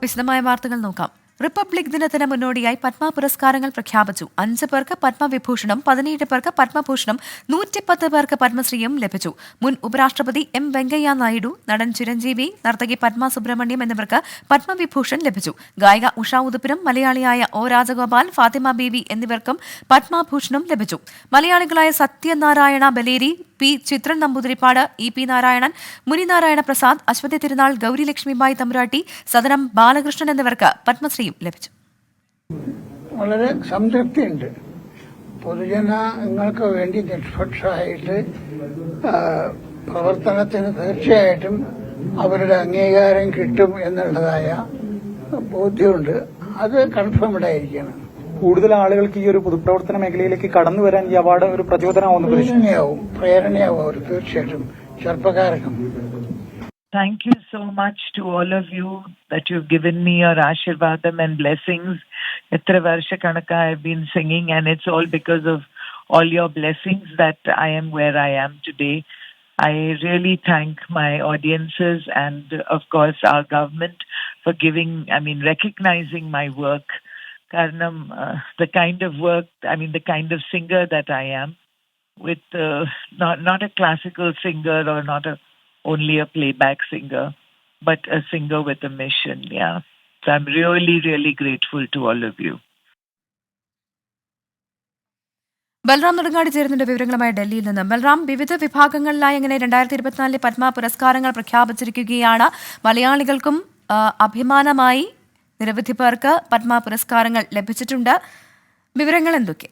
വിശദമായ വാർത്തകൾ നോക്കാം. റിപ്പബ്ലിക് ദിനത്തിന് മുന്നോടിയായി പത്മ പുരസ്കാരങ്ങൾ പ്രഖ്യാപിച്ചു. 5 പേർക്ക് പത്മവിഭൂഷണം, 17 പേർക്ക് പത്മഭൂഷണം, 110 പേർക്ക് പത്മശ്രീയും ലഭിച്ചു. മുൻ ഉപരാഷ്ട്രപതി എം വെങ്കയ്യ നായിഡു, നടൻ ചിരഞ്ജീവി, നർത്തകി പത്മ സുബ്രഹ്മണ്യം എന്നിവർക്ക് പത്മവിഭൂഷൺ ലഭിച്ചു. ഗായിക ഉഷ ഉതുപ്പിനും മലയാളിയായ ഒ രാജഗോപാൽ, ഫാത്തിമ ബീവി എന്നിവർക്കും പത്മഭൂഷണം ലഭിച്ചു. മലയാളികളായ Satyanarayana Baleri, P Chitran Namboothiripad, E P Narayanan, Muninarayana Prasad, Aswathi Thirunal, Gowri Lakshmibai തമ്പുരാട്ടി, സദനം ബാലകൃഷ്ണൻ എന്നിവർക്ക് പത്മശ്രീയും ലഭിച്ചു. വളരെ സംതൃപ്തിയുണ്ട്. പൊതുജനങ്ങൾക്ക് വേണ്ടി നിഷ്പക്ഷമായിട്ട് പ്രവർത്തനത്തിന് തീർച്ചയായിട്ടും അവരുടെ അംഗീകാരം കിട്ടും എന്നുള്ളതായ ബോധ്യമുണ്ട്. അത് കൺഫേംഡ് ആയിരിക്കണം. കൂടുതൽ ആളുകൾക്ക് ഈ ഒരു പൊതുപ്രവർത്തന മേഖലയിലേക്ക് കടന്നു വരാൻ ഈ അവാർഡ് ഒരു പ്രചോദനമാവും, പ്രേരണയാവും അവർ തീർച്ചയായിട്ടും ചെറുപ്പക്കാർക്കും. Thank you so much to all of you that you've given me your Ashirvadam and blessings. Etra varsha kanaka I have been singing, and it's all because of all your blessings that I am where I am today. I really thank my audiences and of course our government for recognizing my work. Karanam, the kind of work, the kind of singer that I am, with not a classical singer or not only a playback singer, but a singer with a mission. Yeah, so I'm really, really grateful to all of you. Balram Nedungadi ചേരുന്നുണ്ട് വിവരങ്ങളുമായി ഡൽഹിയിൽ നിന്ന്. ബൽറാം, വിവിധ വിഭാഗങ്ങളിലായി എങ്ങനെ 2024 പത്മ പുരസ്കാരങ്ങൾ പ്രഖ്യാപിച്ചിരിക്കുകയാണ്. മലയാളികൾക്കും അഭിമാനമായി നിരവധി പേർക്ക് പത്മ പുരസ്കാരങ്ങൾ ലഭിച്ചിട്ടുണ്ട്. വിവരങ്ങൾ എന്തൊക്കെ?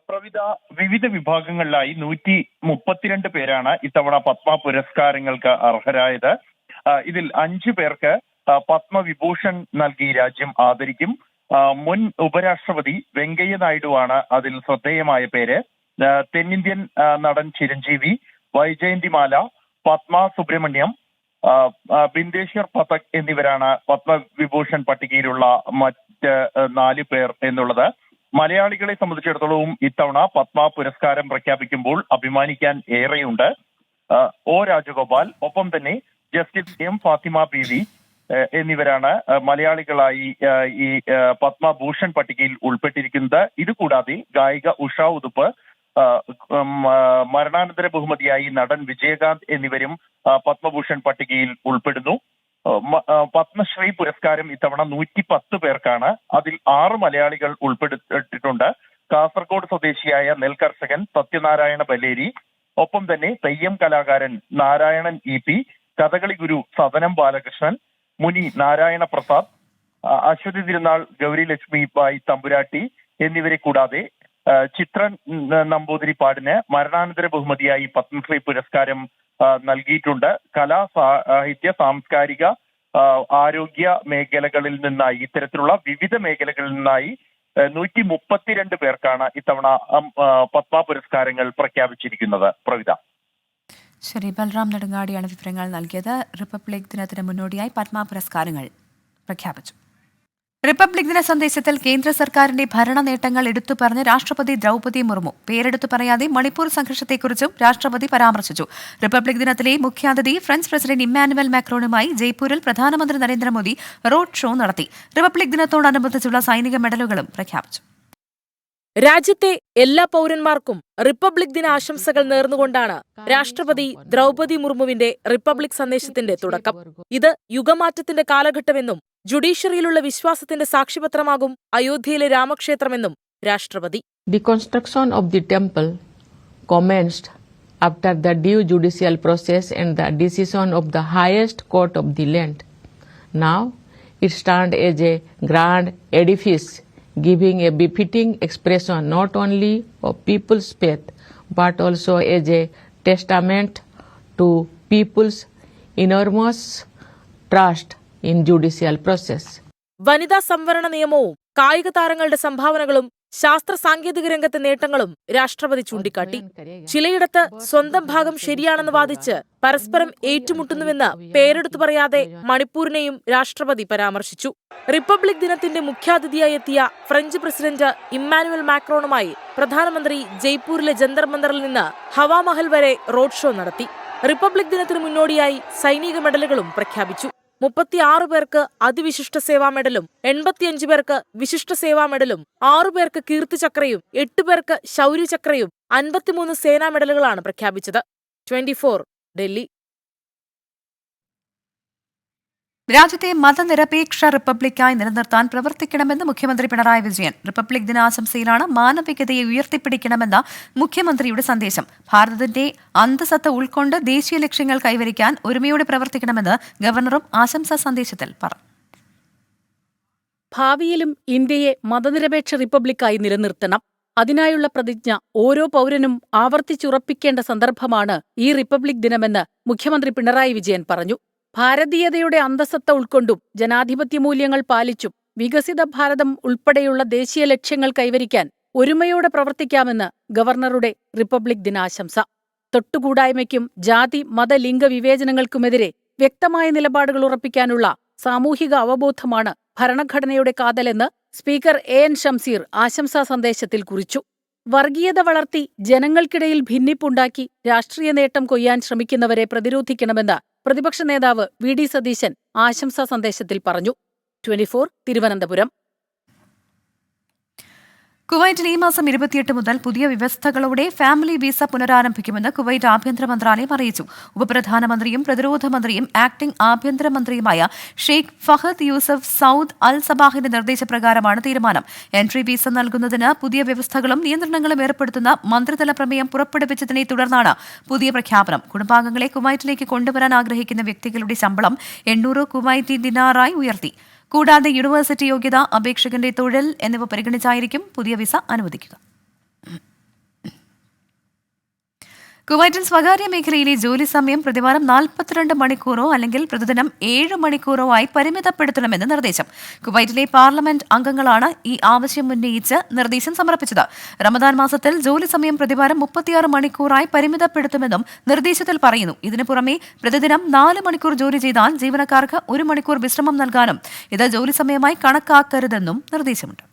പ്രവിധ വിവിധ വിഭാഗങ്ങളിലായി 132 പേരാണ് ഇത്തവണ പത്മ പുരസ്കാരങ്ങൾക്ക് അർഹരായത്. ഇതിൽ 5 പേർക്ക് പത്മവിഭൂഷൺ നൽകി രാജ്യം ആദരിക്കും. മുൻ ഉപരാഷ്ട്രപതി വെങ്കയ്യ നായിഡുവാണ് അതിൽ ശ്രദ്ധേയമായ പേര്. തെന്നിന്ത്യൻ നടൻ ചിരഞ്ജീവി, വൈജയന്തിമാല, പത്മ സുബ്രഹ്മണ്യം, ബിന്ദേശ്വർ പഥക് എന്നിവരാണ് പത്മവിഭൂഷൺ പട്ടികയിലുള്ള മറ്റ് 4 പേർ എന്നുള്ളത്. മലയാളികളെ സംബന്ധിച്ചിടത്തോളം ഇത്തവണ പത്മ പുരസ്കാരം പ്രഖ്യാപിക്കുമ്പോൾ അഭിമാനിക്കാൻ ഏറെയുണ്ട്. ഒ രാജഗോപാൽ, ഒപ്പം തന്നെ ജസ്റ്റിസ് എം ഫാത്തിമ ബീവി എന്നിവരാണ് മലയാളികളായി ഈ പത്മഭൂഷൺ പട്ടികയിൽ ഉൾപ്പെട്ടിരിക്കുന്നത്. ഇതുകൂടാതെ ഗായിക ഉഷ ഉതുപ്പ്, മരണാനന്തര ബഹുമതിയായി നടൻ വിജയകാന്ത് എന്നിവരും പത്മഭൂഷൺ പട്ടികയിൽ ഉൾപ്പെടുന്നു. പത്മശ്രീ പുരസ്കാരം ഇത്തവണ 110 പേർക്കാണ്. അതിൽ 6 മലയാളികൾ ഉൾപ്പെട്ടിട്ടുണ്ട്. കാസർഗോഡ് സ്വദേശിയായ നെൽകർഷകൻ സത്യനാരായണ ബലേരി, ഒപ്പം തന്നെ തെയ്യം കലാകാരൻ നാരായണൻ ഇ പി, കഥകളി ഗുരു സദനം ബാലകൃഷ്ണൻ, മുനി നാരായണ പ്രസാദ്, അശ്വതി തിരുനാൾ, ഗൗരി ലക്ഷ്മിബായി തമ്പുരാട്ടി എന്നിവരെ കൂടാതെ ചിത്രൻ നമ്പൂതിരിപ്പാടിന് മരണാനന്തര ബഹുമതിയായി പത്മശ്രീ പുരസ്കാരം നൽകിയിട്ടുണ്ട്. കലാ, സാഹിത്യ, സാംസ്കാരിക, ആരോഗ്യ മേഖലകളിൽ നിന്നായി, ഇത്തരത്തിലുള്ള വിവിധ മേഖലകളിൽ നിന്നായി 132 പേർക്കാണ് ഇത്തവണ പത്മ പുരസ്കാരങ്ങൾ പ്രഖ്യാപിച്ചിരിക്കുന്നത്. പ്രവിധ. ശരി, ബൽറാം നെടുങ്ങാടിയാണ് വിവരങ്ങൾ നൽകിയത്. റിപ്പബ്ലിക് ദിനത്തിന് മുന്നോടിയായി പത്മ പുരസ്കാരങ്ങൾ പ്രഖ്യാപിച്ചു. റിപ്പബ്ലിക് ദിന സന്ദേശത്തിൽ കേന്ദ്ര സർക്കാരിന്റെ ഭരണ നേട്ടങ്ങൾ എടുത്തു പറഞ്ഞ് രാഷ്ട്രപതി ദ്രൗപദി മുർമു. പേരെടുത്തു പറയാതെ മണിപ്പൂർ സംഘർഷത്തെക്കുറിച്ചും രാഷ്ട്രപതി പരാമർശിച്ചു. റിപ്പബ്ലിക് ദിനത്തിലെ മുഖ്യാതിഥി ഫ്രഞ്ച് പ്രസിഡന്റ് ഇമ്മാനുവൽ മാക്രോണുമായി ജയ്പൂരിൽ പ്രധാനമന്ത്രി നരേന്ദ്രമോദി റോഡ് ഷോ നടത്തി. റിപ്പബ്ലിക് ദിനത്തോടനുബന്ധിച്ചുള്ള സൈനിക മെഡലുകളും പ്രഖ്യാപിച്ചു. രാജ്യത്തെ എല്ലാ പൗരന്മാർക്കും റിപ്പബ്ലിക് ദിന ആശംസകൾ നേർന്നുകൊണ്ടാണ് രാഷ്ട്രപതി ദ്രൗപദി മുർമുവിന്റെ റിപ്പബ്ലിക് സന്ദേശത്തിന്റെ തുടക്കം. ഇത് യുഗമാറ്റത്തിന്റെ കാലഘട്ടമെന്നും ജുഡീഷ്യറിയിലുള്ള വിശ്വാസത്തിന്റെ സാക്ഷ്യപത്രമാകും അയോധ്യയിലെ രാമക്ഷേത്രമെന്നും രാഷ്ട്രപതി. The construction of the temple commenced after the due judicial process and the decision of the highest court of the land. Now it stands as a grand edifice, giving a befitting expression not only of people's faith but also as a testament to people's enormous trust in judicial process. വനിതാ സംവരണ നിയമവും കായിക താരങ്ങളുടെ സംഭാവനകളും ശാസ്ത്ര സാങ്കേതിക രംഗത്തെ നേട്ടങ്ങളും രാഷ്ട്രപതി ചൂണ്ടിക്കാട്ടി. ചിലയിടത്ത് സ്വന്തം ഭാഗം ശരിയാണെന്ന് വാദിച്ച് പരസ്പരം ഏറ്റുമുട്ടുന്നുവെന്ന് പേരെടുത്തു പറയാതെ മണിപ്പൂരിനെയും രാഷ്ട്രപതി പരാമർശിച്ചു. റിപ്പബ്ലിക് ദിനത്തിന്റെ മുഖ്യാതിഥിയായി എത്തിയ ഫ്രഞ്ച് പ്രസിഡന്റ് ഇമ്മാനുവൽ മാക്രോണുമായി പ്രധാനമന്ത്രി ജയ്പൂരിലെ ജന്തർ മന്ദറിൽ നിന്ന് ഹവാമഹൽ വരെ റോഡ് ഷോ നടത്തി. റിപ്പബ്ലിക് ദിനത്തിന് മുന്നോടിയായി സൈനിക മെഡലുകളും പ്രഖ്യാപിച്ചു. 36 പേർക്ക് അതിവിശിഷ്ട സേവാ മെഡലും 85 പേർക്ക് വിശിഷ്ട സേവാ മെഡലും 6 പേർക്ക് കീർത്തിചക്രയും 8 പേർക്ക് ശൗര്യചക്രയും 53 സേനാ മെഡലുകളാണ് പ്രഖ്യാപിച്ചത്. 24 ഡൽഹി. രാജ്യത്തെ മതനിരപേക്ഷ റിപ്പബ്ലിക്കായി നിലനിർത്താൻ പ്രവർത്തിക്കണമെന്ന് മുഖ്യമന്ത്രി പിണറായി വിജയൻ. റിപ്പബ്ലിക് ദിനാശംസയിലാണ് മാനവികതയെ ഉയർത്തിപ്പിടിക്കണമെന്ന മുഖ്യമന്ത്രിയുടെ സന്ദേശം. ഭാരതത്തിന്റെ അന്തസത്ത ഉൾക്കൊണ്ട് ദേശീയ ലക്ഷ്യങ്ങൾ കൈവരിക്കാൻ ഒരുമയോടെ പ്രവർത്തിക്കണമെന്ന് ഗവർണറും ആശംസാ സന്ദേശത്തിൽ പറഞ്ഞു. ഭാവിയിലും ഇന്ത്യയെ മതനിരപേക്ഷ റിപ്പബ്ലിക്കായി നിലനിർത്തണം. അതിനായുള്ള പ്രതിജ്ഞ ഓരോ പൗരനും ആവർത്തിച്ചുറപ്പിക്കേണ്ട സന്ദർഭമാണ് ഈ റിപ്പബ്ലിക് ദിനമെന്ന് മുഖ്യമന്ത്രി പിണറായി വിജയൻ പറഞ്ഞു. ഭാരതീയതയുടെ അന്തസത്ത ഉൾക്കൊണ്ടും ജനാധിപത്യ മൂല്യങ്ങൾ പാലിച്ചും വികസിത ഭാരതം ഉൾപ്പെടെയുള്ള ദേശീയ ലക്ഷ്യങ്ങൾ കൈവരിക്കാൻ ഒരുമയോടെ പ്രവർത്തിക്കാമെന്ന് ഗവർണറുടെ റിപ്പബ്ലിക് ദിനാശംസ. തൊട്ടുകൂടായ്മയ്ക്കും ജാതി മത ലിംഗ വിവേചനങ്ങൾക്കുമെതിരെ വ്യക്തമായ നിലപാടുകൾ ഉറപ്പിക്കാനുള്ള സാമൂഹിക അവബോധമാണ് ഭരണഘടനയുടെ കാതലെന്ന് സ്പീക്കർ എൻ ഷംസീർ ആശംസാ സന്ദേശത്തിൽ കുറിച്ചു. വർഗീയത വളർത്തി ജനങ്ങൾക്കിടയിൽ ഭിന്നിപ്പുണ്ടാക്കി രാഷ്ട്രീയ നേട്ടം കൊയ്യാൻ ശ്രമിക്കുന്നവരെ പ്രതിരോധിക്കണമെന്ന് പ്രതിപക്ഷ നേതാവ് വി.ഡി. സതീശൻ ആശംസാ സന്ദേശത്തിൽ പറഞ്ഞു. 24 തിരുവനന്തപുരം. കുവൈറ്റിൽ ഈ മാസം 28 മുതൽ പുതിയ വ്യവസ്ഥകളോടെ ഫാമിലി വിസ പുനരാരംഭിക്കുമെന്ന് കുവൈറ്റ് ആഭ്യന്തര മന്ത്രാലയം അറിയിച്ചു. ഉപപ്രധാനമന്ത്രിയും പ്രതിരോധ മന്ത്രിയും ആക്ടിംഗ് ആഭ്യന്തരമന്ത്രിയുമായ ഷെയ്ഖ് ഫഹദ് യൂസഫ് സൌദ് അൽ സബാഹിന്റെ നിർദ്ദേശപ്രകാരമാണ് തീരുമാനം. എൻട്രി വിസ നൽകുന്നതിന് പുതിയ വ്യവസ്ഥകളും നിയന്ത്രണങ്ങളും ഏർപ്പെടുത്തുന്ന മന്ത്രിതല പ്രമേയം പുറപ്പെടുവിച്ചതിനെ തുടർന്നാണ് പുതിയ പ്രഖ്യാപനം. കുടുംബാംഗങ്ങളെ കുവൈറ്റിലേക്ക് കൊണ്ടുവരാൻ ആഗ്രഹിക്കുന്ന വ്യക്തികളുടെ ശമ്പളം 800 കുവൈറ്റി ദിനാറായി ഉയർത്തി. കൂടാതെ യൂണിവേഴ്സിറ്റി യോഗ്യത, അപേക്ഷകന്റെ തൊഴിൽ എന്നിവ പരിഗണിച്ചായിരിക്കും പുതിയ വിസ അനുവദിക്കുക. കുവൈറ്റിൽ സ്വകാര്യ മേഖലയിലെ ജോലി സമയം പ്രതിവാരം 42 മണിക്കൂറോ അല്ലെങ്കിൽ പ്രതിദിനം 7 മണിക്കൂറോ ആയി പരിമിതപ്പെടുത്തണമെന്ന് നിർദ്ദേശം. കുവൈറ്റിലെ പാർലമെന്റ് അംഗങ്ങളാണ് ഈ ആവശ്യം ഉന്നയിച്ച് നിർദ്ദേശം സമർപ്പിച്ചത്. റമദാൻ മാസത്തിൽ ജോലി സമയം പ്രതിവാരം 36 മണിക്കൂറായി പരിമിതപ്പെടുത്തുമെന്നും നിർദ്ദേശത്തിൽ പറയുന്നു. ഇതിനു പുറമെ പ്രതിദിനം 4 മണിക്കൂർ ജോലി ചെയ്താൽ ജീവനക്കാർക്ക് 1 മണിക്കൂർ വിശ്രമം നൽകാനും ഇത് ജോലി സമയമായി കണക്കാക്കരുതെന്നും നിർദ്ദേശമുണ്ട്.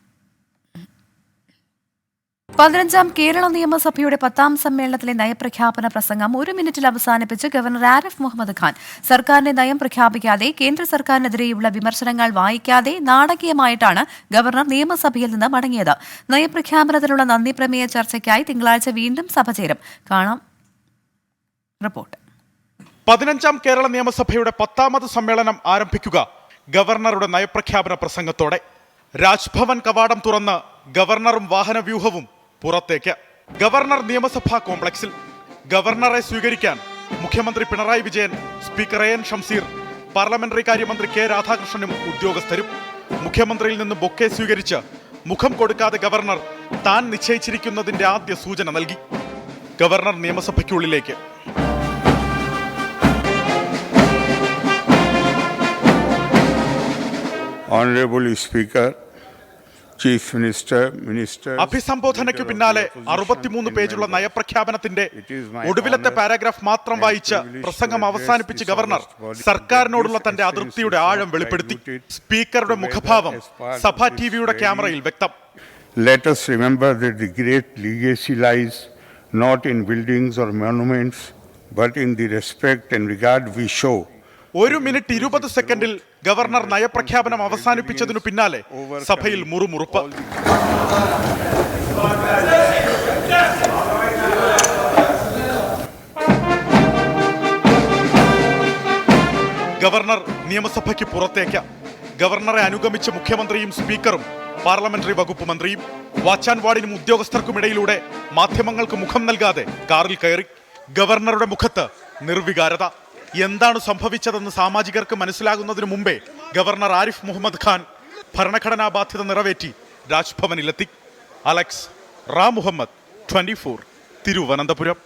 15ാം കേരള നിയമസഭയുടെ 10ാം സമ്മേളനത്തിലെ നയപ്രഖ്യാപന പ്രസംഗം 1 മിനിറ്റിൽ അവസാനിപ്പിച്ച് ഗവർണർ ആരിഫ് മുഹമ്മദ് ഖാൻ സർക്കാരിന്റെ നയം പ്രഖ്യാപിക്കാതെ കേന്ദ്ര സർക്കാരിനെതിരെയുള്ള വിമർശനങ്ങൾ വായിക്കാതെ നാടകീയമായിട്ടാണ് ഗവർണർ നിയമസഭയിൽ നിന്ന് മടങ്ങിയത്. നയപ്രഖ്യാപനത്തിലുള്ള നന്ദി പ്രമേയ ചർച്ചയ്ക്കായി തിങ്കളാഴ്ച വീണ്ടും സഭ ചേരും. കാണാം റിപ്പോർട്ട്. 15ാം കേരള നിയമസഭയുടെ 10ാമത് സമ്മേളനം ആരംഭിക്കുക ഗവർണറുടെ നയപ്രഖ്യാപന പ്രസംഗത്തോടെ. രാജ്ഭവൻ കവാടം തുറന്ന് ഗവർണറും വാഹനവ്യൂഹവും പുറത്തേക്ക്. ഗവർണർ നിയമസഭാ കോംപ്ലക്സിൽ ഗവർണറെ സ്വീകരിക്കാൻ മുഖ്യമന്ത്രി Pinarayi Vijayan, speaker N Shamseer, parliamentary കാര്യമന്ത്രി കെ രാധാകൃഷ്ണനും ഉദ്യോഗസ്ഥരും. മുഖ്യമന്ത്രിയിൽ നിന്ന് ബൊക്കെ സ്വീകരിച്ച് മുഖം കൊടുക്കാതെ ഗവർണർ താൻ നിശ്ചയിച്ചിരിക്കുന്നതിന്റെ ആദ്യ സൂചന നൽകി. ഗവർണർ നിയമസഭയ്ക്കുള്ളിലേക്ക്. Honorable Speaker, Chief Minister, അഭിസംബോധനയ്ക്കു പിന്നാലെ 63 പേജുള്ള നയപ്രഖ്യാപനത്തിന്റെ ഒടുവിലത്തെ പാരാഗ്രാഫ് മാത്രം വായിച്ച് പ്രസംഗം അവസാനിപ്പിച്ച് ഗവർണർ സർക്കാരിനോടുള്ള തന്റെ അതൃപ്തിയുടെ ആഴം വെളിപ്പെടുത്തി. സ്പീക്കറുടെ മുഖഭാവം സഭാ ടിവിയുടെ ക്യാമറയിൽ വ്യക്തം. Let us remember that the great legacy lies not in buildings or monuments, but in the respect and regard we show. 1 minute 20 സെക്കൻഡിൽ ഗവർണർ നയപ്രഖ്യാപനം അവസാനിപ്പിച്ചതിനു പിന്നാലെ സഭയിൽ മുറുമുറുപ്പ്. ഗവർണർ നിയമസഭയ്ക്ക് പുറത്തേക്ക്. ഗവർണറെ അനുഗമിച്ച് മുഖ്യമന്ത്രിയും സ്പീക്കറും പാർലമെന്ററി വകുപ്പ് മന്ത്രിയും. വാച്ച് ആൻഡ് വാർഡിനും ഉദ്യോഗസ്ഥർക്കുമിടയിലൂടെ മാധ്യമങ്ങൾക്ക് മുഖം നൽകാതെ കാറിൽ കയറി. ഗവർണറുടെ മുഖത്ത് നിർവികാരത. എന്താണ് സംഭവിച്ചതെന്ന് സാമാജികർക്ക് മനസ്സിലാകുന്നതിനു മുമ്പേ ഗവർണർ ആരിഫ് മുഹമ്മദ് ഖാൻ ഭരണഘടനാ ബാധ്യത നിറവേറ്റി രാജ്ഭവനിലെത്തി. അലക്സ് റാം മുഹമ്മദ്, 24 തിരുവനന്തപുരം.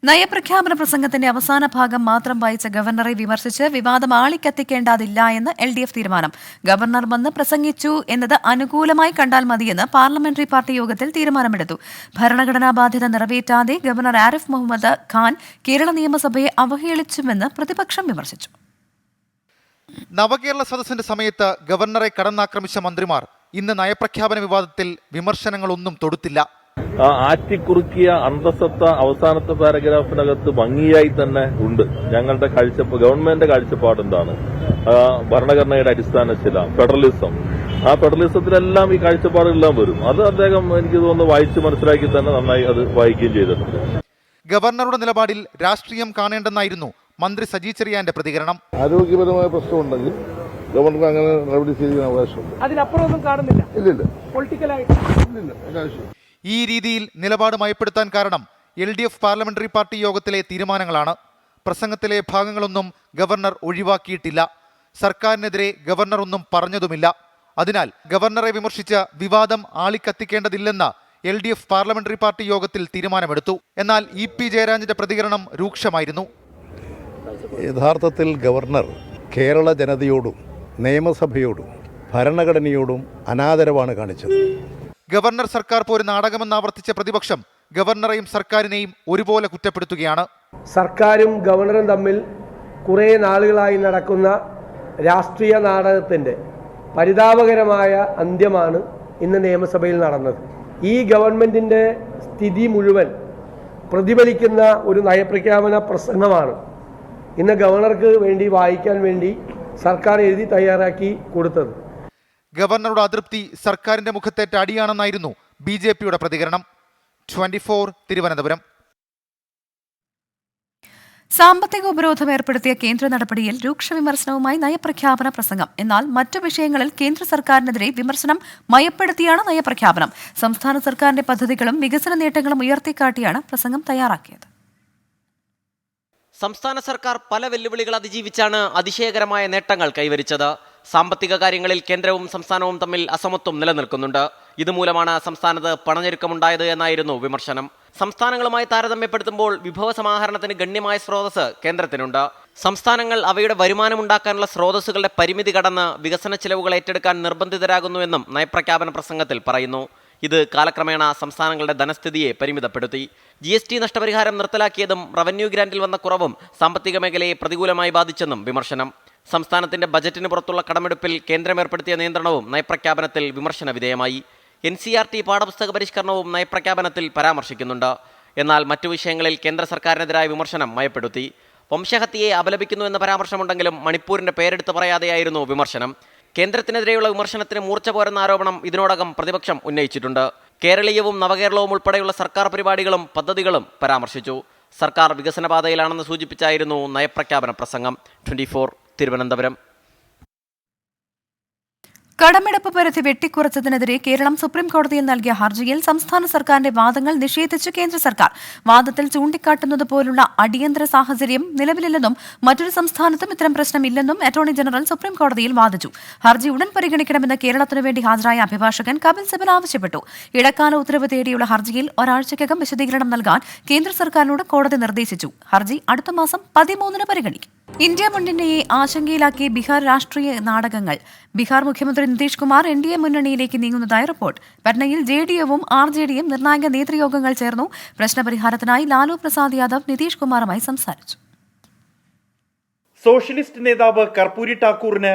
നയപ്രഖ്യാപന പ്രസംഗത്തിന്റെ അവസാന ഭാഗം മാത്രം വായിച്ച ഗവർണറെ വിമർശിച്ച് വിവാദം ആളിക്കത്തിക്കേണ്ടതില്ല എന്ന് LDF തീരുമാനം. ഗവർണർ വന്ന് പ്രസംഗിച്ചു എന്നത് അനുകൂലമായി കണ്ടാൽ മതിയെന്ന് പാർലമെന്ററി പാർട്ടി യോഗത്തിൽ തീരുമാനമെടുത്തു. ഭരണഘടനാ ബാധ്യത നിറവേറ്റാതെ ഗവർണർ ആരിഫ് മുഹമ്മദ് ഖാൻ കേരള നിയമസഭയെ അവഹേളിച്ചുവെന്ന് പ്രതിപക്ഷം വിമർശിച്ചു. നവകേരള സദസ്സിന്റെ സമയത്ത് ഗവർണറെ കടന്നാക്രമിച്ച മന്ത്രിമാർ ഇന്ന് നയപ്രഖ്യാപന വിവാദത്തിൽ വിമർശനങ്ങളൊന്നും തൊടുത്തില്ല. ആ ആറ്റിക്കുറുക്കിയ അന്തസത്ത അവസാനത്തെ പാരഗ്രാഫിനകത്ത് ഭംഗിയായി തന്നെ ഉണ്ട്. ഞങ്ങളുടെ ഗവൺമെന്റിന്റെ കാഴ്ചപ്പാട് എന്താണ്, ഭരണഘടനയുടെ അടിസ്ഥാനത്തില ഫെഡറലിസം, ആ ഫെഡറലിസത്തിലെല്ലാം ഈ കാഴ്ചപ്പാടുകളെല്ലാം വരും. അത് അദ്ദേഹം എനിക്ക് തോന്നുന്നു വായിച്ച് മനസ്സിലാക്കി തന്നെ നന്നായി അത് വായിക്കുകയും ചെയ്തിട്ടുണ്ട്. ഗവർണറുടെ നിലപാടിൽ രാഷ്ട്രീയം കാണേണ്ടെന്നായിരുന്നു മന്ത്രി സജി ചെറിയാന്റെ പ്രതികരണം. ആരോഗ്യപരമായ പ്രശ്നമുണ്ടെങ്കിൽ ഗവർണർ അങ്ങനെ നടപടി സ്വീകരിക്കാൻ അവകാശമുണ്ട്. അതിനപ്പുറമൊന്നും കാണുന്നില്ല. ഇല്ലില്ല, പൊളിറ്റിക്കലായിട്ട് ഈ രീതിയിൽ നിലപാട് മയപ്പെടുത്താൻ കാരണം LDF പാർലമെന്ററി പാർട്ടി യോഗത്തിലെ തീരുമാനങ്ങളാണ്. പ്രസംഗത്തിലെ ഭാഗങ്ങളൊന്നും ഗവർണർ ഒഴിവാക്കിയിട്ടില്ല. സർക്കാരിനെതിരെ ഗവർണർ ഒന്നും പറഞ്ഞതുമില്ല. അതിനാൽ ഗവർണറെ വിമർശിച്ച വിവാദം ആളിക്കത്തിക്കേണ്ടതില്ലെന്ന് LDF പാർലമെന്ററി പാർട്ടി യോഗത്തിൽ തീരുമാനമെടുത്തു. എന്നാൽ EP ജയരാജന്റെ പ്രതികരണം രൂക്ഷമായിരുന്നു. യഥാർത്ഥത്തിൽ ഗവർണർ കേരള ജനതയോടും നിയമസഭയോടും ഭരണഘടനയോടും അനാദരവാണ് കാണിച്ചത്. ഗവർണർ സർക്കാർ പോര് നാടകമെന്ന് ആവർത്തിച്ച പ്രതിപക്ഷം ഗവർണറെയും സർക്കാരിനെയും ഒരുപോലെ കുറ്റപ്പെടുത്തുകയാണ്. സർക്കാരും ഗവർണറും തമ്മിൽ കുറേ നാളുകളായി നടക്കുന്ന രാഷ്ട്രീയ നാടകത്തിൻ്റെ പരിതാപകരമായ അന്ത്യമാണ് ഇന്ന് നിയമസഭയിൽ നടന്നത്. ഈ ഗവൺമെൻറ്റിൻ്റെ സ്ഥിതി മുഴുവൻ പ്രതിഫലിക്കുന്ന ഒരു നയപ്രഖ്യാപന പ്രസംഗമാണ് ഇന്ന് ഗവർണർക്ക് വേണ്ടി വായിക്കാൻ വേണ്ടി സർക്കാർ എഴുതി തയ്യാറാക്കി കൊടുത്തത്. ഗവർണറുടെ അതൃപ്തി സർക്കാരിന്റെ മുഖത്തേറ്റ അടിയാണെന്നായിരുന്നു BJPയുടെ പ്രതികരണം. 24 തിരുവനന്തപുരം. സാമ്പത്തിക ഉപരോധം ഏർപ്പെടുത്തിയ കേന്ദ്ര നടപടിയിൽ രൂക്ഷ വിമർശനവുമായി നയപ്രഖ്യാപന പ്രസംഗം. എന്നാൽ മറ്റു വിഷയങ്ങളിൽ കേന്ദ്ര സർക്കാരിനെതിരെ വിമർശനം മയപ്പെടുത്തിയാണ് നയപ്രഖ്യാപനം. സംസ്ഥാന സർക്കാരിന്റെ പദ്ധതികളും വികസന നേട്ടങ്ങളും ഉയർത്തിക്കാട്ടിയാണ് പ്രസംഗം തയ്യാറാക്കിയത്. സംസ്ഥാന സർക്കാർ പല വെല്ലുവിളികൾ അതിജീവിച്ചാണ് അതിശയകരമായ നേട്ടങ്ങൾ കൈവരിച്ചത്. സാമ്പത്തിക കാര്യങ്ങളിൽ കേന്ദ്രവും സംസ്ഥാനവും തമ്മിൽ അസമത്വം നിലനിൽക്കുന്നുണ്ട്. ഇതുമൂലമാണ് സംസ്ഥാനത്ത് പണഞ്ഞെരുക്കമുണ്ടായത് എന്നായിരുന്നു വിമർശനം. സംസ്ഥാനങ്ങളുമായി താരതമ്യപ്പെടുത്തുമ്പോൾ വിഭവ സമാഹരണത്തിന് ഗണ്യമായ സ്രോതസ് കേന്ദ്രത്തിനുണ്ട്. സംസ്ഥാനങ്ങൾ അവയുടെ വരുമാനമുണ്ടാക്കാനുള്ള സ്രോതസ്സുകളുടെ പരിമിതി കടന്ന് വികസന ചെലവുകൾ ഏറ്റെടുക്കാൻ നിർബന്ധിതരാകുന്നുവെന്നും നയപ്രഖ്യാപന പ്രസംഗത്തിൽ പറയുന്നു. ഇത് കാലക്രമേണ സംസ്ഥാനങ്ങളുടെ ധനസ്ഥിതിയെ പരിമിതപ്പെടുത്തി. GST നഷ്ടപരിഹാരം നിർത്തലാക്കിയതും റവന്യൂ ഗ്രാന്റിൽ വന്ന കുറവും സാമ്പത്തിക മേഖലയെ പ്രതികൂലമായി ബാധിച്ചെന്നും വിമർശനം. സംസ്ഥാനത്തിന്റെ ബജറ്റിന് പുറത്തുള്ള കടമെടുപ്പിൽ കേന്ദ്രം ഏർപ്പെടുത്തിയ നിയന്ത്രണവും നയപ്രഖ്യാപനത്തിൽ വിമർശന വിധേയമായി. NCERT പാഠപുസ്തക പരിഷ്കരണവും നയപ്രഖ്യാപനത്തിൽ പരാമർശിക്കുന്നുണ്ട്. എന്നാൽ മറ്റു വിഷയങ്ങളിൽ കേന്ദ്ര സർക്കാരിനെതിരായ വിമർശനം മയപ്പെടുത്തി. വംശഹത്യയെ അപലപിക്കുന്നു എന്ന പരാമർശമുണ്ടെങ്കിലും മണിപ്പൂരിന്റെ പേരെടുത്ത് പറയാതെയായിരുന്നു വിമർശനം. കേന്ദ്രത്തിനെതിരെയുള്ള വിമർശനത്തിന് മൂർച്ച പോരെന്ന ആരോപണം ഇതിനോടകം പ്രതിപക്ഷം ഉന്നയിച്ചിട്ടുണ്ട്. കേരളീയവും നവകേരളവും ഉൾപ്പെടെയുള്ള സർക്കാർ പരിപാടികളും പദ്ധതികളും പരാമർശിച്ചു. സർക്കാർ വികസനപാതയിലാണെന്ന് സൂചിപ്പിച്ചായിരുന്നു നയപ്രഖ്യാപന പ്രസംഗം. 24 തിരുവനന്തപുരം. കടമെടുപ്പ് പരിധി വെട്ടിക്കുറച്ചതിനെതിരെ കേരളം സുപ്രീം കോടതിയിൽ നൽകിയ ഹർജിയിൽ സംസ്ഥാന സർക്കാരിന്റെ വാദങ്ങൾ നിഷേധിച്ചു കേന്ദ്ര സർക്കാർ. വാദത്തിൽ ചൂണ്ടിക്കാട്ടുന്നത് പോലുള്ള അടിയന്തര സാഹചര്യം നിലവിലില്ലെന്നും മറ്റൊരു സംസ്ഥാനത്തും ഇത്തരം പ്രശ്നമില്ലെന്നും അറ്റോർണി ജനറൽ സുപ്രീം കോടതിയിൽ വാദിച്ചു. ഹർജി ഉടൻ പരിഗണിക്കണമെന്ന് കേരളത്തിനു വേണ്ടി ഹാജരായ അഭിഭാഷകൻ കപിൽ സിബൽ ആവശ്യപ്പെട്ടു. ഇടക്കാല ഉത്തരവ് തേടിയുള്ള ഹർജിയിൽ ഒരാഴ്ചയ്ക്കകം വിശദീകരണം നൽകാൻ കേന്ദ്ര സർക്കാരിനോട് കോടതി നിർദ്ദേശിച്ചു. ഹർജി അടുത്ത മാസം 13 പരിഗണിക്കും. ഇന്ത്യ മുന്നണിയെ ആശങ്കയിലാക്കിയ ബീഹാർ രാഷ്ട്രീയ നാടകങ്ങൾ. ബീഹാർ മുഖ്യമന്ത്രി നിതീഷ് കുമാർ NDA മുന്നണിയിലേക്ക് നീങ്ങുന്നതായി റിപ്പോർട്ട്. പട്നയിൽ JDUവും RJDയും നിർണായക നേതൃയോഗങ്ങൾ ചേർന്നു. പ്രശ്നപരിഹാരത്തിനായി ലാലു പ്രസാദ് യാദവ് നിതീഷ് കുമാറുമായി സംസാരിച്ചു. സോഷ്യലിസ്റ്റ് നേതാവ് കർപ്പൂരി ഠാക്കൂറിന്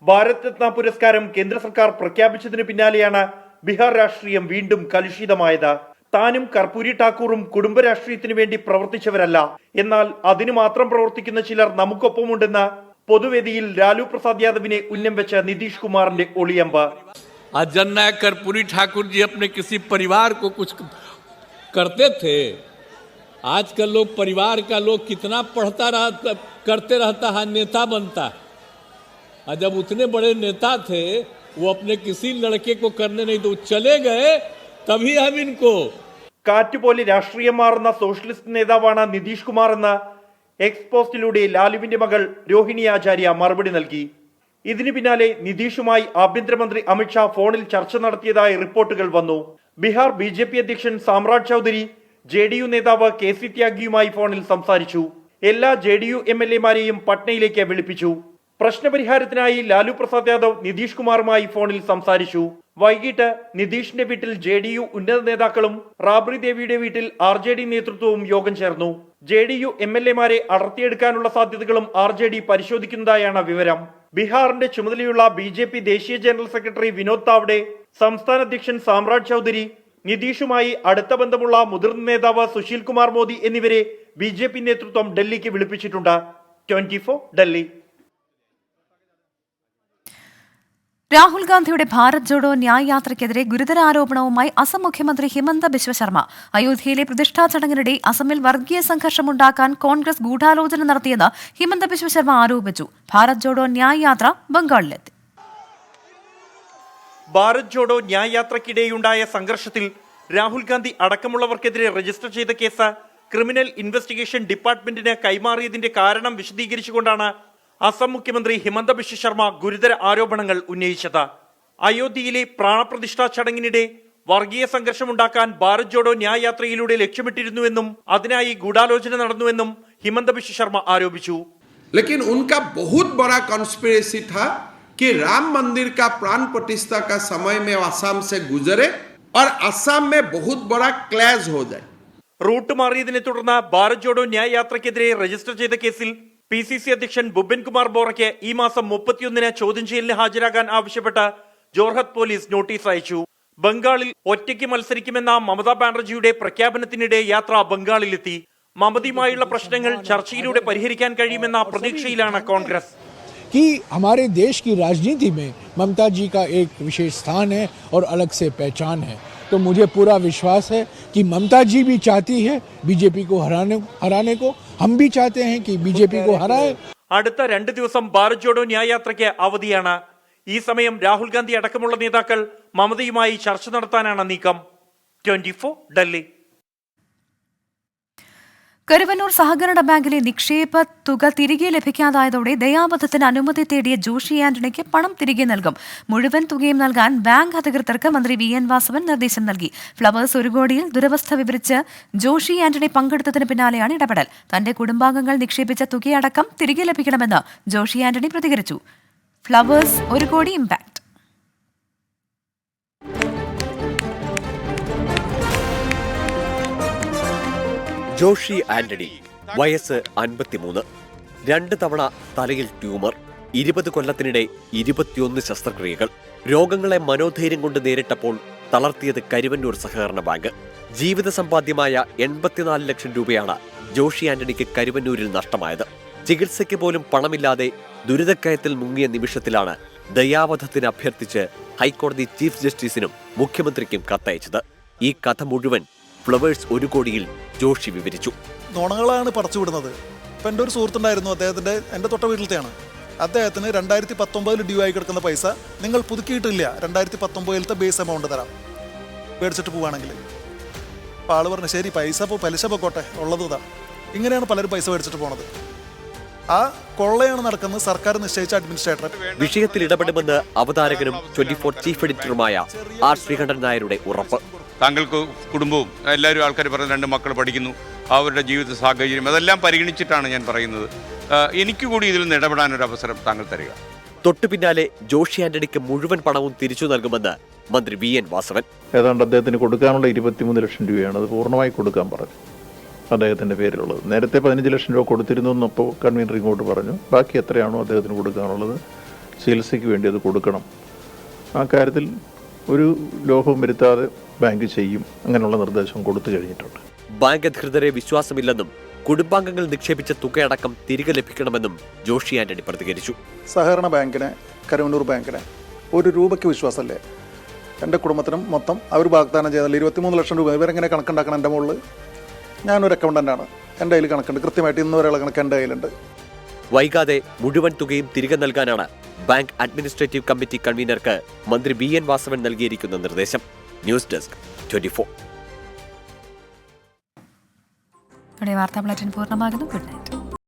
ഭാരത് രത്ന പുരസ്കാരം കേന്ദ്ര സർക്കാർ പ്രഖ്യാപിച്ചതിന് പിന്നാലെയാണ് ബീഹാർ രാഷ്ട്രീയം വീണ്ടും കലുഷിതമായത്. താനും കർപ്പൂരി ഠാക്കൂറും കുടുംബ രാഷ്ട്രീയത്തിന് വേണ്ടി പ്രവർത്തിച്ചവരല്ല, എന്നാൽ അതിനു മാത്രം പ്രവർത്തിക്കുന്ന ചിലർ നമുക്കൊപ്പമുണ്ടെന്ന് പൊതുവേദിയിൽ ലാലു प्रसाद यादव उन्नम വെച്ച नीतीश कुमार ने ओलियंबा। जननायक कर्पूरी ठाकुर जी अपने किसी परिवार को कुछ करते थे। आजकल लोग परिवार का लोग कितना करते रहता है, नेता बनता है। और जब उतने बड़े नेता थे वो अपने किसी लड़के को करने नहीं तो चले गए, तभी हम इनको കാറ്റുപോലെ രാഷ്ട്രീയം മാറുന്ന സോഷ്യലിസ്റ്റ് നേതാവാണ് നിതീഷ് കുമാർ എന്ന എക്സ്പോസ്റ്റിലൂടെ ലാലുവിന്റെ മകൾ രോഹിണി ആചാര്യ മറുപടി നൽകി. ഇതിനു പിന്നാലെ നിതീഷുമായി ആഭ്യന്തരമന്ത്രി അമിത്ഷാ ഫോണിൽ ചർച്ച നടത്തിയതായി റിപ്പോർട്ടുകൾ വന്നു. ബീഹാർ BJP അധ്യക്ഷൻ സാമ്രാജ് ചൗധരി JDU നേതാവ് KC ത്യാഗിയുമായി ഫോണിൽ സംസാരിച്ചു. എല്ലാ JDU MLA-മാരെയും പട്നയിലേക്ക് വിളിപ്പിച്ചു. പ്രശ്നപരിഹാരത്തിനായി ലാലു പ്രസാദ് യാദവ് നിതീഷ് കുമാറുമായി ഫോണിൽ സംസാരിച്ചു. വൈകിട്ട് നിതീഷിന്റെ വീട്ടിൽ JDU ഉന്നത നേതാക്കളും റാബ്രി ദേവിയുടെ വീട്ടിൽ RJD നേതൃത്വവും യോഗം ചേർന്നു. JDU MLA-മാരെ അടർത്തിയെടുക്കാനുള്ള സാധ്യതകളും RJD പരിശോധിക്കുന്നതായാണ് വിവരം. ബീഹാറിന്റെ ചുമതലയുള്ള BJP ദേശീയ ജനറൽ സെക്രട്ടറി വിനോദ് താവ്ഡെ, സംസ്ഥാന അധ്യക്ഷൻ സാമ്രാജ് ചൗധരി, നിതീഷുമായി അടുത്ത ബന്ധമുള്ള മുതിർന്ന നേതാവ് സുശീൽ കുമാർ മോദി എന്നിവരെ BJP നേതൃത്വം ഡൽഹിക്ക് വിളിപ്പിച്ചിട്ടുണ്ട്. 24 ഡൽഹി. രാഹുൽ ഗാന്ധിയുടെ ഭാരത് ജോഡോ ന്യായ് യാത്രയ്ക്കെതിരെ ഗുരുതര ആരോപണവുമായി അസം മുഖ്യമന്ത്രി ഹിമന്ത ബിശ്വ ശർമ്മ. അയോധ്യയിലെ പ്രതിഷ്ഠാ ചടങ്ങിനിടെ അസമിൽ വർഗീയ സംഘർഷമുണ്ടാക്കാൻ കോൺഗ്രസ് ഗൂഢാലോചന നടത്തിയെന്ന് ഹിമന്ത ബിശ്വ ശർമ്മ ആരോപിച്ചു. ഭാരത് ജോഡോ ന്യായ് യാത്ര ബംഗാളിലെത്തി. ഭാരത് ജോഡോ ന്യായ് യാത്രയ്ക്കിടെയുണ്ടായ സംഘർഷത്തിൽ രാഹുൽ ഗാന്ധി അടക്കമുള്ളവർക്കെതിരെ രജിസ്റ്റർ ചെയ്ത കേസ് ക്രിമിനൽ ഇൻവെസ്റ്റിഗേഷൻ ഡിപ്പാർട്ട്മെന്റിന് കൈമാറിയതിന്റെ കാരണം വിശദീകരിച്ചുകൊണ്ടാണ് അസം മുഖ്യമന്ത്രി ഹിമന്ത ബിശ്വ ശർമ്മ ഗുരുതര ആരോപണങ്ങൾ ഉന്നയിച്ചത്. അയോധ്യയിലെ പ്രാണപ്രതിഷ്ഠാ ചടങ്ങിനിടെ വർഗീയ സംഘർഷമുണ്ടാക്കാൻ ഭാരത് ജോഡോ ന്യായ് യാത്രയിലൂടെ ലക്ഷ്യമിട്ടിരുന്നുവെന്നും അതിനായി ഗൂഢാലോചന നടന്നുവെന്നും ഹിമന്ത ബിശ്വ ശർമ്മ ആരോപിച്ചു. लेकिन उनका बहुत बड़ा कॉन्स्पिरेसी था कि राम मंदिर का प्राण प्रतिष्ठा का समय में असम से गुजरे और असम में बहुत बड़ा क्लैश हो जाए. റൂട്ട് മാറിയതിനെ തുടർന്ന് ഭാരത് ജോഡോ ന്യായ് യാത്രയ്ക്കെതിരെ രജിസ്റ്റർ ചെയ്ത കേസിൽ PCC അധ്യക്ഷൻ ബുബിൻ കുമാർ ബോറയ്ക്ക് ഈ മാസം 31-ന് ചോദ്യം ചെയ്യലിന് ഹാജരാകാൻ ആവശ്യപ്പെട്ട് ജോർഹത്ത് പോലീസ് നോട്ടീസ് അയച്ചു. ബംഗാളിൽ ഒറ്റയ്ക്ക് മത്സരിക്കുമെന്ന മമതാ ബാനർജിയുടെ പ്രഖ്യാപനത്തിനിടെ യാത്ര ബംഗാളിലെത്തി. മമതയുമായുള്ള പ്രശ്നങ്ങൾ ചർച്ചയിലൂടെ പരിഹരിക്കാൻ കഴിയുമെന്ന പ്രതീക്ഷയിലാണ് കോൺഗ്രസ്. कि हमारे देश की राजनीति में ममता जी का एक विशेष स्थान है और अलग से पहचान है. तो मुझे पूरा विश्वास है कि ममता जी भी चाहती है बीजेपी को हराने को, हम भी चाहते हैं कि बीजेपी को हराए. അടുത്ത 2 ദിവസം ഭാരത് ജോഡോ ന്യായ് യാത്രയ്ക്ക് അവധിയാണ്. ഈ സമയം രാഹുൽ ഗാന്ധി അടക്കമുള്ള നേതാക്കൾ മമതയുമായി ചർച്ച നടത്താനാണ് നീക്കം. 24 ഡൽഹി. കരുവന്നൂർ സഹകരണ ബാങ്കിലെ നിക്ഷേപ തുക തിരികെ ലഭിക്കാതായതോടെ ദയാവധത്തിന് അനുമതി തേടിയ ജോഷി ആന്റണിക്ക് പണം തിരികെ നൽകും. മുഴുവൻ തുകയും നൽകാൻ ബാങ്ക് അധികൃതർക്ക് മന്ത്രി VN വാസവൻ നിർദ്ദേശം നൽകി. ഫ്ലവേഴ്സ് ഒരു കോടിയിൽ ദുരവസ്ഥ വിവരിച്ച് ജോഷി ആന്റണി പങ്കെടുത്തതിന് പിന്നാലെയാണ് ഇടപെടൽ. തന്റെ കുടുംബാംഗങ്ങൾ നിക്ഷേപിച്ച തുകയടക്കം തിരികെ ലഭിക്കണമെന്ന് ജോഷി ആന്റണി പ്രതികരിച്ചു. ഫ്ലവേഴ്സ് ഒരു കോടി ഇമ്പാക്ട്. ജോഷി ആന്റണി, വയസ്സ് 53, 2 തവണ തലയിൽ ട്യൂമർ, 20 കൊല്ലത്തിനിടെ 21 ശസ്ത്രക്രിയകൾ. രോഗങ്ങളെ മനോധൈര്യം കൊണ്ട് നേരിട്ടപ്പോൾ തളർത്തിയത് കരുവന്നൂർ സഹകരണ ബാങ്ക്. ജീവിത സമ്പാദ്യമായ 84 ലക്ഷം രൂപയാണ് ജോഷി ആന്റണിക്ക് കരുവന്നൂരിൽ നഷ്ടമായത്. ചികിത്സയ്ക്ക് പോലും പണമില്ലാതെ ദുരിതക്കയത്തിൽ മുങ്ങിയ നിമിഷത്തിലാണ് ദയാവധത്തിന് അഭ്യർത്ഥിച്ച് ഹൈക്കോടതി ചീഫ് ജസ്റ്റിസിനും മുഖ്യമന്ത്രിക്കും കത്തയച്ചത്. ഈ കഥ മുഴുവൻ ഫ്ലവേഴ്സ് ഒരു കോടിയിൽ ജോഷി വിവരിച്ചു. നുണകളാണ് പടച്ചുവിടുന്നത്. ഇപ്പം എൻ്റെ ഒരു സുഹൃത്തുണ്ടായിരുന്നു, എൻ്റെ തൊട്ട വീട്ടിലത്തെയാണ്. അദ്ദേഹത്തിന് 2019 ഡ്യൂ ആയി കിടക്കുന്ന പൈസ നിങ്ങൾ പുതുക്കിയിട്ടില്ല, 2019 ബേസ് എമൗണ്ട് തരാം മേടിച്ചിട്ട് പോവുകയാണെങ്കിൽ. അപ്പോൾ ആൾ പറഞ്ഞു ശരി പൈസ പലിശ പൊക്കോട്ടെ ഉള്ളത് ഇതാ. ഇങ്ങനെയാണ് പലരും പൈസ മേടിച്ചിട്ട് പോണത്. ആ കൊള്ളയാണ് നടക്കുന്നത് സർക്കാർ നിശ്ചയിച്ച അഡ്മിനിസ്ട്രേറ്റർ. വിഷയത്തിൽ ഇടപെടുമെന്ന് അവതാരകനും 24 ചീഫ് എഡിറ്ററുമായ R. ശ്രീകണ്ഠൻ നായരുടെ ഉറപ്പ്. താങ്കൾക്ക് കുടുംബവും എല്ലാവരും ആൾക്കാർ പറഞ്ഞ 2 മക്കൾ പഠിക്കുന്നു, അവരുടെ ജീവിത സാഹചര്യം അതെല്ലാം പരിഗണിച്ചിട്ടാണ് ഞാൻ പറയുന്നത്. എനിക്ക് കൂടി ഇതിൽ നിന്ന് ഇടപെടാനൊരു അവസരം താങ്കൾ തരിക. തൊട്ടു പിന്നാലെ ജോഷി ആന്റണിക്ക് മുഴുവൻ പണവും തിരിച്ചു നൽകുമെന്ന് മന്ത്രി VN വാസവൻ. ഏതാണ്ട് അദ്ദേഹത്തിന് കൊടുക്കാനുള്ള 23 ലക്ഷം രൂപയാണ്, അത് പൂർണ്ണമായി കൊടുക്കാൻ പറഞ്ഞു അദ്ദേഹത്തിൻ്റെ പേരിലുള്ളത്. നേരത്തെ 15 ലക്ഷം രൂപ കൊടുത്തിരുന്നു എന്നപ്പോൾ കൺവീനർ ഇങ്ങോട്ട് പറഞ്ഞു. ബാക്കി എത്രയാണോ അദ്ദേഹത്തിന് കൊടുക്കാനുള്ളത് ചികിത്സയ്ക്ക് വേണ്ടി അത് കൊടുക്കണം. ആ കാര്യത്തിൽ ഒരു ലോഹവും വരുത്താതെ ബാങ്ക് ചെയ്യും, അങ്ങനെയുള്ള നിർദ്ദേശം കൊടുത്തു കഴിഞ്ഞിട്ടുണ്ട്. ബാങ്ക് അധികൃതരെ വിശ്വാസമില്ലെന്നും കുടുംബാംഗങ്ങൾ നിക്ഷേപിച്ച തുകയടക്കം തിരികെ ലഭിക്കണമെന്നും ജോഷി ആന്റണി പ്രതികരിച്ചു. സഹകരണ ബാങ്കിനെ, കരുവന്നൂർ ബാങ്കിനെ 1 രൂപയ്ക്ക് വിശ്വാസമല്ലേ? എൻ്റെ കുടുംബത്തിനും മൊത്തം അവർ വാഗ്ദാനം ചെയ്താൽ 23 ലക്ഷം രൂപ. ഇവരെങ്ങനെ കണക്കുണ്ടാക്കണം? എൻ്റെ മുകളിൽ ഞാനൊരു അക്കൗണ്ടൻ്റാണ്, എൻ്റെ കയ്യിൽ കണക്കുണ്ട്, കൃത്യമായിട്ട് ഇന്ന് വരെയുള്ള കണക്ക് എൻ്റെ കയ്യിലുണ്ട്. വൈകാതെ മുഴുവൻ തുകയും തിരികെ നൽകാനാണ് ബാങ്ക് അഡ്മിനിസ്ട്രേറ്റീവ് കമ്മിറ്റി കൺവീനർക്ക് മന്ത്രി VN വാസവൻ നൽകിയിരിക്കുന്ന നിർദ്ദേശം. News desk 24. വാർത്താ ബുള്ളറ്റിൻ പൂർണ്ണമാകുന്നു. Good night.